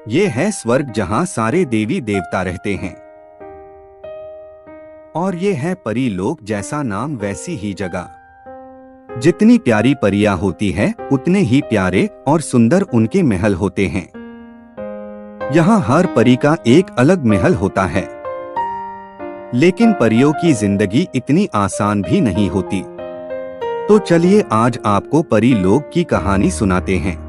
ये है स्वर्ग जहाँ सारे देवी देवता रहते हैं। और ये है परी लोक, जैसा नाम वैसी ही जगह। जितनी प्यारी परियां होती है उतने ही प्यारे और सुंदर उनके महल होते हैं। यहाँ हर परी का एक अलग महल होता है। लेकिन परियों की जिंदगी इतनी आसान भी नहीं होती। तो चलिए आज आपको परी लोक की कहानी सुनाते हैं।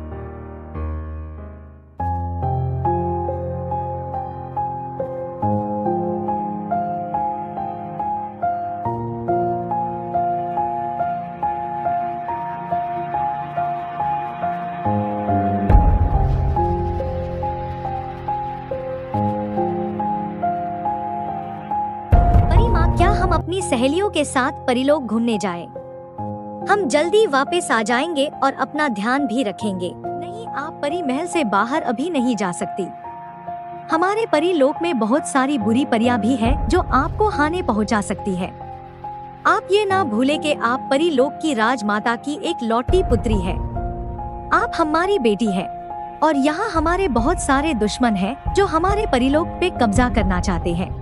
हम अपनी सहेलियों के साथ परिलोक घूमने जाएं। हम जल्दी वापस आ जाएंगे और अपना ध्यान भी रखेंगे। नहीं, आप परी महल से बाहर अभी नहीं जा सकती। हमारे परी लोक में बहुत सारी बुरी परियां भी हैं जो आपको हानि पहुंचा सकती है। आप ये ना भूले कि आप परी लोक की राजमाता की एक लौटी पुत्री है। आप हमारी बेटी है और यहाँ हमारे बहुत सारे दुश्मन हैं जो हमारे परिलोक पे कब्जा करना चाहते हैं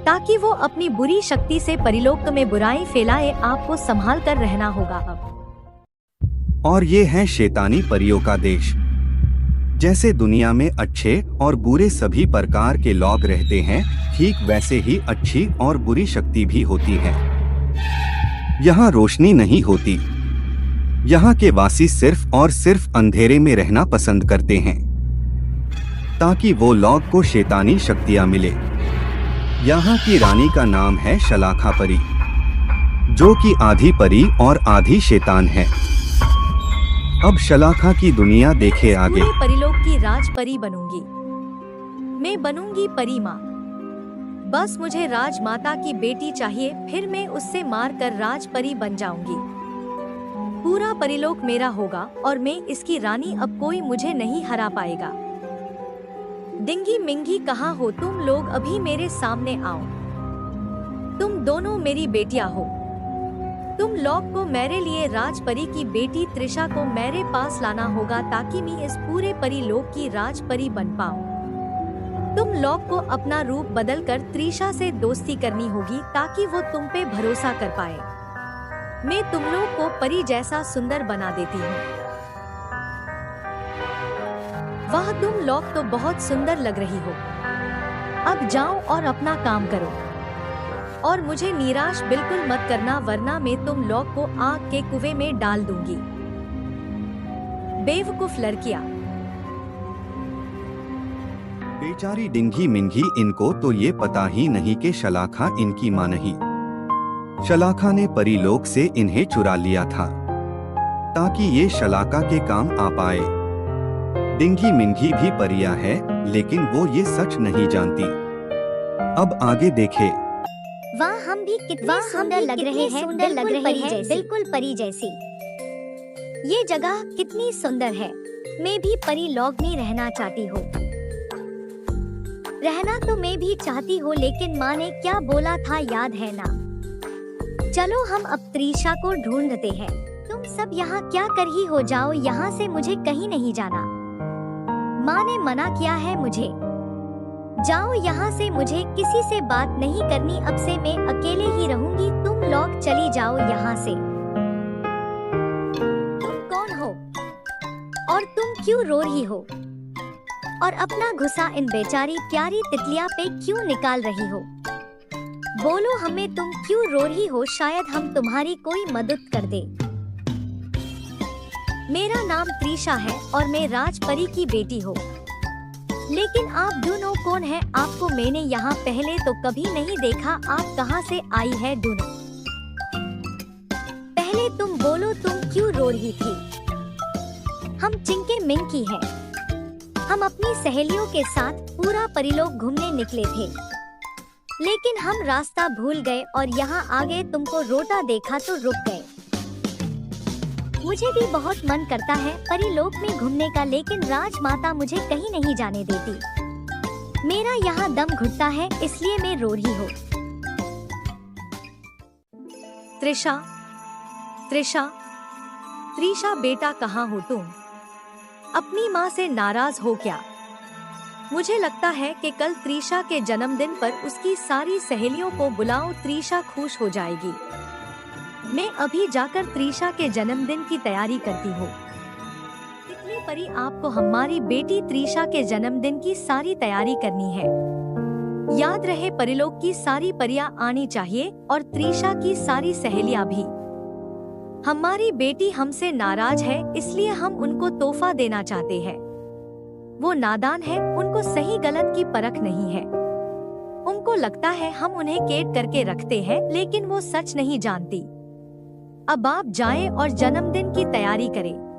ताकि वो अपनी बुरी शक्ति से परिलोक में बुराई फैलाए। आपको संभाल कर रहना होगा अब। और ये है शैतानी परियों का देश। जैसे दुनिया में अच्छे और बुरे सभी प्रकार के लोग रहते हैं, ठीक वैसे ही अच्छी और बुरी शक्ति भी होती है। यहाँ रोशनी नहीं होती। यहाँ के वासी सिर्फ और सिर्फ अंधेरे में रहना पसंद करते हैं ताकि वो लोग को शैतानी शक्तियाँ मिले। यहाँ की रानी का नाम है शलाखा परी, जो कि आधी परी और आधी शैतान है। अब शलाखा की दुनिया देखे आगे। मैं परिलोक की राजपरी बनूंगी। मैं बनूंगी परी माँ। बस मुझे राजमाता की बेटी चाहिए, फिर मैं उससे मारकर राजपरी बन जाऊंगी। पूरा परिलोक मेरा होगा और मैं इसकी रानी। अब कोई मुझे नहीं हरा पाएगा। डिंगी मिंगी, कहाँ हो तुम लोग? अभी मेरे सामने आओ। तुम दोनों मेरी बेटियां हो। तुम लोग को मेरे लिए राजपरी की बेटी त्रिशा को मेरे पास लाना होगा ताकि मैं इस पूरे परी लोक की राजपरी बन पाऊं। तुम लोग को अपना रूप बदलकर त्रिशा से दोस्ती करनी होगी ताकि वो तुम पे भरोसा कर पाए। मैं तुम लोग को परी जैसा सुंदर बना देती हूँ। वाह, तुम लोग तो बहुत सुंदर लग रही हो। अब जाओ और अपना काम करो और मुझे निराश बिल्कुल मत करना, वरना मैं तुम लोग को आग के कुएं में डाल दूंगी। बेवकूफ लड़कियां। बेचारी डिंगी मिंगी, इनको तो ये पता ही नहीं कि शलाखा इनकी माँ नहीं। शलाखा ने परीलोक से इन्हें चुरा लिया था ताकि ये शलाखा के काम आ पाए। डिंगी मिंगी भी परियां है, लेकिन वो ये सच नहीं जानती। अब आगे देखे। वाह, हम भी कितने सुंदर लग रहे हैं, बिल्कुल परी जैसी। ये जगह कितनी सुंदर है। मैं भी परी लोक में रहना चाहती हूँ। रहना तो मैं भी चाहती हूँ, लेकिन माँ ने क्या बोला था याद है ना? चलो हम अब त्रिशा को ढूंढते हैं। तुम सब यहाँ क्या कर ही हो? जाओ यहाँ से, मुझे कहीं नहीं जाना। माँ ने मना किया है मुझे। जाओ यहाँ से, मुझे किसी से बात नहीं करनी। अब से मैं अकेले ही रहूंगी। तुम लोग चली जाओ यहाँ से। तुम कौन हो और तुम क्यों रो रही हो? और अपना गुस्सा इन बेचारी प्यारी तितलियां पे क्यों निकाल रही हो? बोलो हमें, तुम क्यों रो रही हो? शायद हम तुम्हारी कोई मदद कर दे। मेरा नाम त्रिशा है और मैं राजपरी की बेटी हूँ। लेकिन आप दोनों कौन हैं? आपको मैंने यहाँ पहले तो कभी नहीं देखा। आप कहाँ से आई है दोनों? पहले तुम बोलो, तुम क्यों रो रही थी? हम चिंके मिंकी हैं। हम अपनी सहेलियों के साथ पूरा परिलोक घूमने निकले थे, लेकिन हम रास्ता भूल गए और यहाँ आगे तुमको रोता देखा तो रुक गए। मुझे भी बहुत मन करता है परिलोक में घूमने का, लेकिन राजमाता मुझे कहीं नहीं जाने देती। मेरा यहाँ दम घुटता है, इसलिए मैं रो रही हूँ। त्रिशा, त्रिशा, त्रिशा बेटा, कहाँ हो तुम? अपनी माँ से नाराज हो क्या? मुझे लगता है कि कल त्रिशा के जन्मदिन पर उसकी सारी सहेलियों को बुलाऊं, त्रिशा खुश हो जाएगी। मैं अभी जाकर त्रिशा के जन्मदिन की तैयारी करती हूँ। तितली परी, आपको हमारी बेटी त्रिशा के जन्मदिन की सारी तैयारी करनी है। याद रहे, परिलोक की सारी परियां आनी चाहिए और त्रिशा की सारी सहेलियां भी। हमारी बेटी हमसे नाराज है, इसलिए हम उनको तोहफा देना चाहते हैं। वो नादान है, उनको सही गलत की परख नहीं है। उनको लगता है हम उन्हें कैद करके रखते हैं, लेकिन वो सच नहीं जानती। अब आप जाएं और जन्मदिन की तैयारी करें।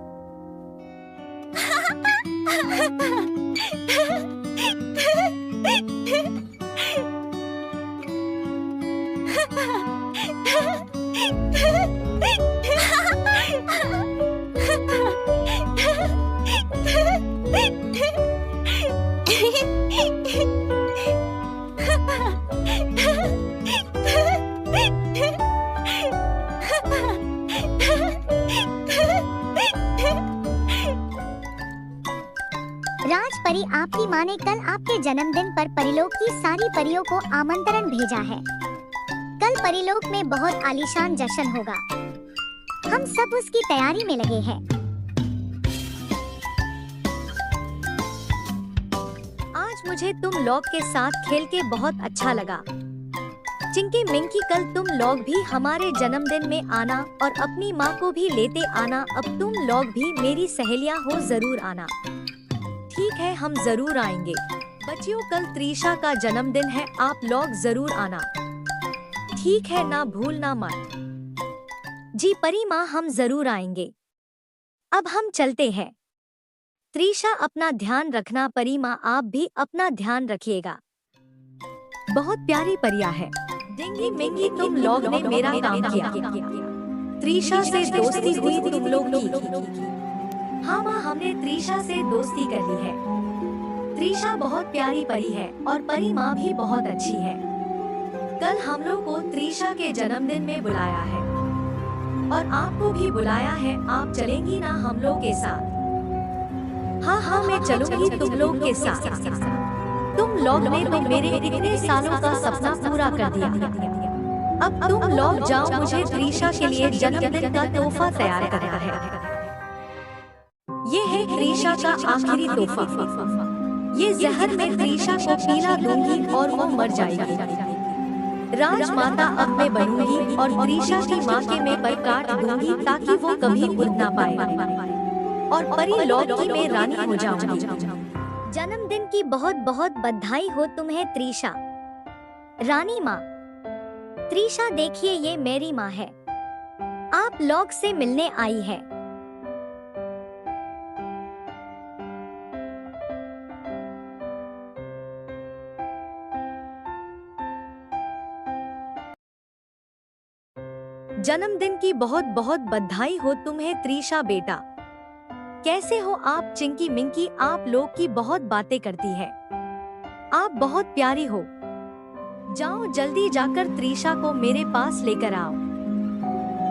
राज परी, आपकी माँ ने कल आपके जन्मदिन पर परिलोक की सारी परियों को आमंत्रण भेजा है। कल परिलोक में बहुत आलीशान जश्न होगा। हम सब उसकी तैयारी में लगे हैं। आज मुझे तुम लोग के साथ खेल के बहुत अच्छा लगा। चिंकी मिंकी, कल तुम लोग भी हमारे जन्मदिन में आना और अपनी माँ को भी लेते आना। अब तुम लोग भी मेरी सहेलियाँ हो, जरूर आना। ठीक है, हम जरूर आएंगे। बच्चियों, कल त्रिशा का जन्मदिन है, आप लोग जरूर आना। ठीक है ना, भूलना मत। जी परी माँ, हम जरूर आएंगे। अब हम चलते हैं। त्रिशा, अपना ध्यान रखना। परी माँ, आप भी अपना ध्यान रखिएगा। बहुत प्यारी परिया है। डिंगी मिंगी, तुम लोग ने मेरा काम किया। त्रिशा से दोस्ती हुई तुम लोग की। हाँ माँ, हमने त्रिशा से दोस्ती कर ली है। त्रिशा बहुत प्यारी परी है और परी माँ भी बहुत अच्छी है। कल हम लोग को त्रिशा के जन्मदिन में बुलाया है और आपको भी बुलाया है। आप चलेंगी ना हम लोग के साथ? हाँ हाँ, मैं चलूंगी तुम लोग के साथ। तुम लोग ने तो मेरे इतने सालों का सपना पूरा कर दिया। अब तुम लोग जाओ, मुझे त्रिशा के लिए जन्मदिन का तोहफा तैयार करना है। ये है त्रिशा का आखिरी तोहफा। ये जहर मैं त्रिशा को पिला दूंगी और वो मर जाएगी। राजमाता अब मैं बनूंगी और त्रिशा की माँ के मैं पर काट दूंगी ताकि वो कभी उड़ ना पाए और परी लोक की मैं रानी हो जाऊंगी। जन्मदिन की बहुत बहुत बधाई हो तुम्हें त्रिशा। रानी माँ। त्रिशा, देखिए ये मेरी माँ है, आप लोग से मिलने आई है। जन्मदिन की बहुत बहुत बधाई हो तुम्हें त्रिशा बेटा। कैसे हो आप? चिंकी मिंकी आप लोग की बहुत बातें करती है। आप बहुत प्यारी हो। जाओ जल्दी जाकर त्रिशा को मेरे पास लेकर आओ।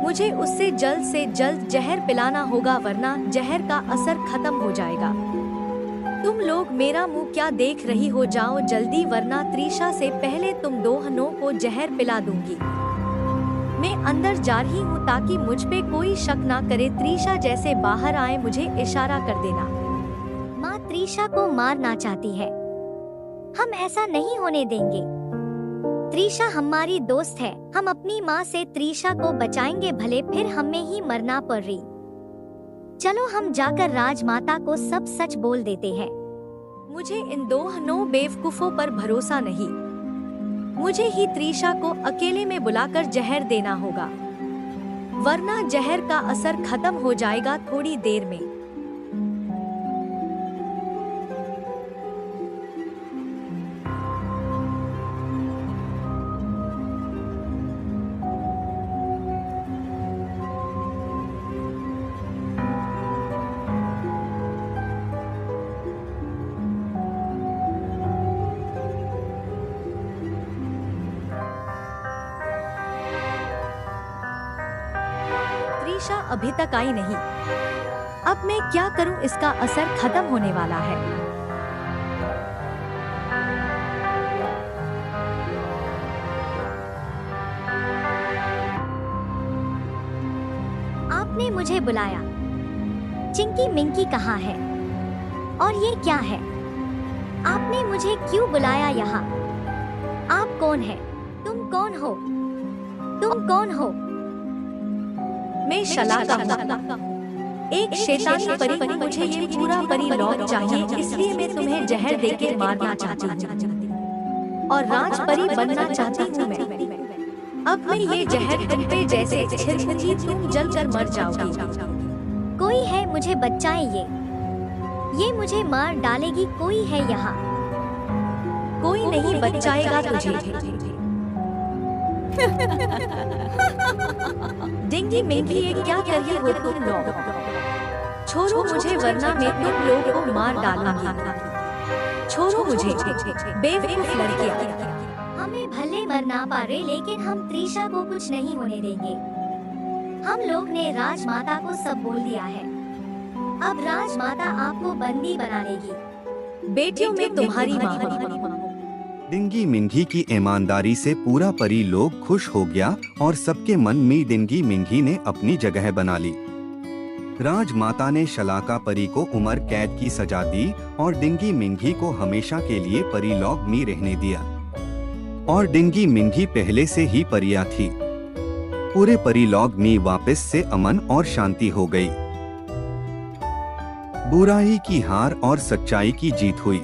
मुझे उससे जल्द से जल्द जहर पिलाना होगा, वरना जहर का असर खत्म हो जाएगा। तुम लोग मेरा मुंह क्या देख रही हो? जाओ जल्दी, वरना त्रिशा से पहले तुम दोनों को जहर पिला दूंगी। मैं अंदर जा रही हूँ ताकि मुझ पे कोई शक ना करे। त्रिशा जैसे बाहर आए मुझे इशारा कर देना। माँ त्रिशा को मारना चाहती है, हम ऐसा नहीं होने देंगे। त्रिशा हमारी दोस्त है, हम अपनी माँ से त्रिशा को बचाएंगे, भले फिर हमें ही मरना पड़ रही। चलो हम जाकर राजमाता को सब सच बोल देते हैं। मुझे इन दोनों बेवकूफों पर भरोसा नहीं। मुझे ही त्रिशा को अकेले में बुलाकर जहर देना होगा, वरना जहर का असर खत्म हो जाएगा थोड़ी देर में। त्रिशा अभी तक आई नहीं। अब मैं क्या करूं? इसका असर खत्म होने वाला है। बुलाया? चिंकी मिंकी कहाँ है? और ये क्या है? आपने मुझे क्यों बुलाया यहाँ? आप कौन है? तुम कौन हो? तुम कौन हो? मैं शलाका हूँ, एक शैतानी परी हूँ। मुझे ये पूरा परी लौट चाहिए, इसलिए मैं तुम्हें जहर देके मारना चाहती हूँ और राज परी बनना चाहती हूँ मैं। अब मैं ये जहर तुम पे जैसे छिड़कूंगी, तुम जलकर मर जाओगी। कोई है, मुझे बचाए। ये मुझे मार डालेगी। कोई है यहाँ? कोई नहीं बचाएगा तुझे। डिंगी मिंगी, ये क्या कर रही हो तुम लोग? छोड़ो मुझे वरना मैं तुम लोग को मार डालूंगी। छोड़ो मुझे बेवकूफ लड़कियां। हमें भले मरना पारे, लेकिन हम त्रिशा को कुछ नहीं होने देंगे। हम लोग ने राजमाता को सब बोल दिया है। अब राजमाता आपको बंदी बना लेगी। बेटियों में तुम्हारी माँ हूँ। डिंगी मिंगी की ईमानदारी से पूरा परी लोग खुश हो गया और सबके मन में डिंगी मिंगी ने अपनी जगह बना ली। राजमाता ने शलाका परी को उम्र कैद की सजा दी और डिंगी मिंगी को हमेशा के लिए परी लॉग में रहने दिया। और डिंगी मिंगी पहले से ही परिया थी। पूरे परी लॉग में वापस से अमन और शांति हो गई। बुराई की हार और सच्चाई की जीत हुई।